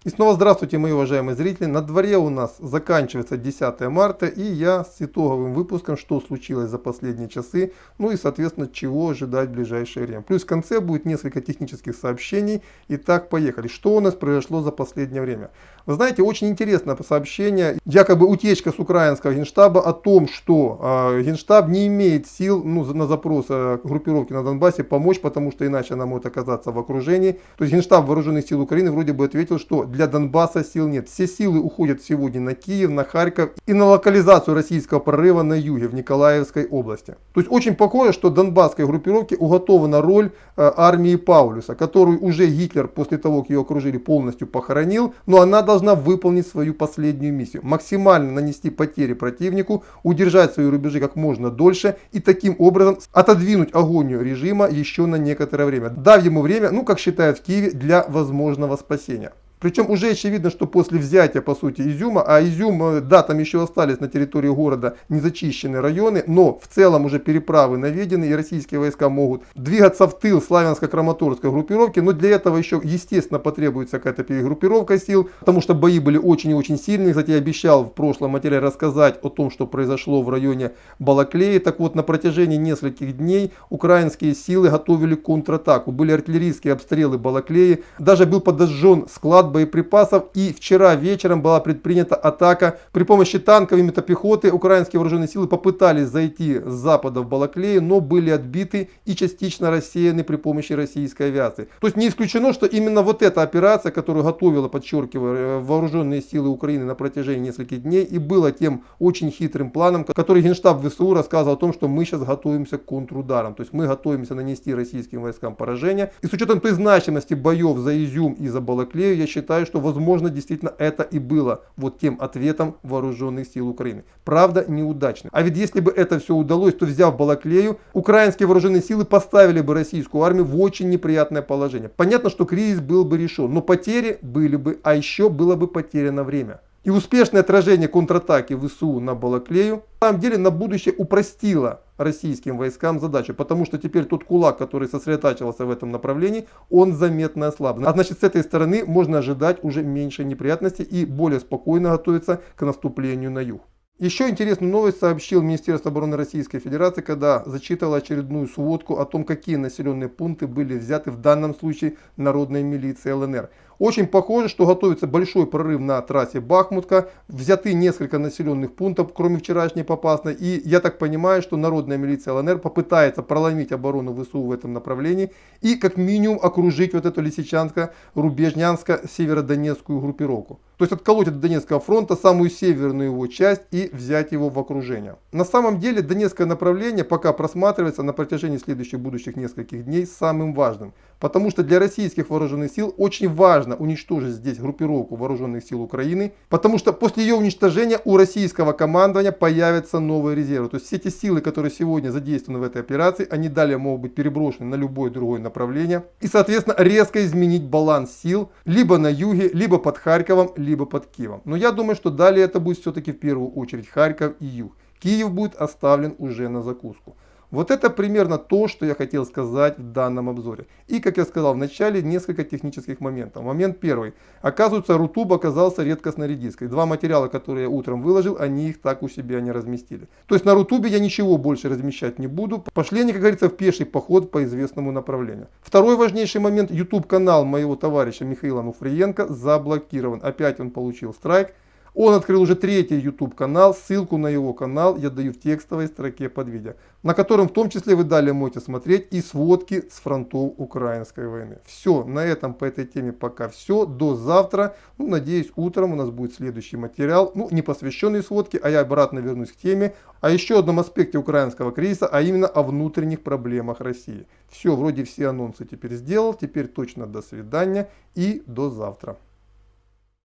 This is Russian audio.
И снова здравствуйте, мои уважаемые зрители. На дворе у нас заканчивается 10 марта, и я с итоговым выпуском, что случилось за последние часы, ну и, соответственно, чего ожидать в ближайшее время. Плюс в конце будет несколько технических сообщений. Итак, поехали. Что у нас произошло за последнее время? Вы знаете, очень интересное сообщение, якобы утечка с украинского генштаба о том, что генштаб не имеет сил на запрос группировки на Донбассе помочь, потому что иначе она может оказаться в окружении. То есть генштаб вооруженных сил Украины вроде бы ответил, что для Донбасса сил нет. Все силы уходят сегодня на Киев, на Харьков и на локализацию российского прорыва на юге, в Николаевской области. То есть очень похоже, что донбасской группировке уготована роль армии Паулюса, которую уже Гитлер после того, как ее окружили, полностью похоронил, но она должна выполнить свою последнюю миссию. Максимально нанести потери противнику, удержать свои рубежи как можно дольше и таким образом отодвинуть агонию режима еще на некоторое время, дав ему время, как считают в Киеве, для возможного спасения. Причем уже очевидно, что после взятия, по сути, Изюма, а Изюм, да, там еще остались на территории города незачищенные районы, но в целом уже переправы наведены, и российские войска могут двигаться в тыл славянско-краматорской группировки, но для этого еще, естественно, потребуется какая-то перегруппировка сил, потому что бои были очень и очень сильные. Кстати, я обещал в прошлом материале рассказать о том, что произошло в районе Балаклеи. Так вот, на протяжении нескольких дней украинские силы готовили контратаку. Были артиллерийские обстрелы Балаклеи, даже был подожжен склад боеприпасов, и вчера вечером была предпринята атака. При помощи танков и мотопехоты украинские вооруженные силы попытались зайти с запада в Балаклею, но были отбиты и частично рассеяны при помощи российской авиации. То есть не исключено, что именно вот эта операция, которую готовила, подчеркиваю, вооруженные силы Украины на протяжении нескольких дней, и была тем очень хитрым планом, который генштаб ВСУ рассказывал о том, что мы сейчас готовимся к контрударам. То есть мы готовимся нанести российским войскам поражение. И с учетом той значимости боев за Изюм и за Балаклею, я считаю, что возможно действительно это и было вот тем ответом вооруженных сил Украины. Правда, неудачно. А ведь если бы это все удалось, то, взяв Балаклею, украинские вооруженные силы поставили бы российскую армию в очень неприятное положение. Понятно, что кризис был бы решен, но потери были бы, а еще было бы потеряно время. И успешное отражение контратаки ВСУ на Балаклею на самом деле на будущее упростило российским войскам задачу, потому что теперь тот кулак, который сосредотачивался в этом направлении, он заметно ослаб. А значит, с этой стороны можно ожидать уже меньше неприятностей и более спокойно готовиться к наступлению на юг. Еще интересную новость сообщил Министерство обороны Российской Федерации, когда зачитывало очередную сводку о том, какие населенные пункты были взяты в данном случае народной милицией ЛНР. Очень похоже, что готовится большой прорыв на трассе Бахмутка. Взяты несколько населенных пунктов, кроме вчерашней Попасной. И я так понимаю, что народная милиция ЛНР попытается проломить оборону ВСУ в этом направлении и как минимум окружить вот эту Лисичанско-Рубежнянско-Северодонецкую группировку. То есть отколоть от Донецкого фронта самую северную его часть и взять его в окружение. На самом деле Донецкое направление пока просматривается на протяжении следующих будущих нескольких дней самым важным. Потому что для российских вооруженных сил очень важно уничтожить здесь группировку вооруженных сил Украины. Потому что после ее уничтожения у российского командования появятся новые резервы. То есть все эти силы, которые сегодня задействованы в этой операции, они далее могут быть переброшены на любое другое направление. И соответственно резко изменить баланс сил либо на юге, либо под Харьковом, либо под Киевом. Но я думаю, что далее это будет все-таки в первую очередь Харьков и юг. Киев будет оставлен уже на закуску. Вот это примерно то, что я хотел сказать в данном обзоре. И, как я сказал в начале, несколько технических моментов. Момент первый. Оказывается, Рутуб оказался редкостной редиской. Два материала, которые я утром выложил, они их так у себя не разместили. То есть на Рутубе я ничего больше размещать не буду. Пошли они, как говорится, в пеший поход по известному направлению. Второй важнейший момент. YouTube канал моего товарища Михаила Нуфриенко заблокирован. Опять он получил страйк. Он открыл уже третий YouTube канал, ссылку на его канал я даю в текстовой строке под видео, на котором в том числе вы далее можете смотреть и сводки с фронтов украинской войны. Все, на этом по этой теме пока все, до завтра, надеюсь, утром у нас будет следующий материал, не посвященный сводке, а я обратно вернусь к теме, о еще одном аспекте украинского кризиса, а именно о внутренних проблемах России. Все, вроде все анонсы теперь сделал, теперь точно до свидания и до завтра.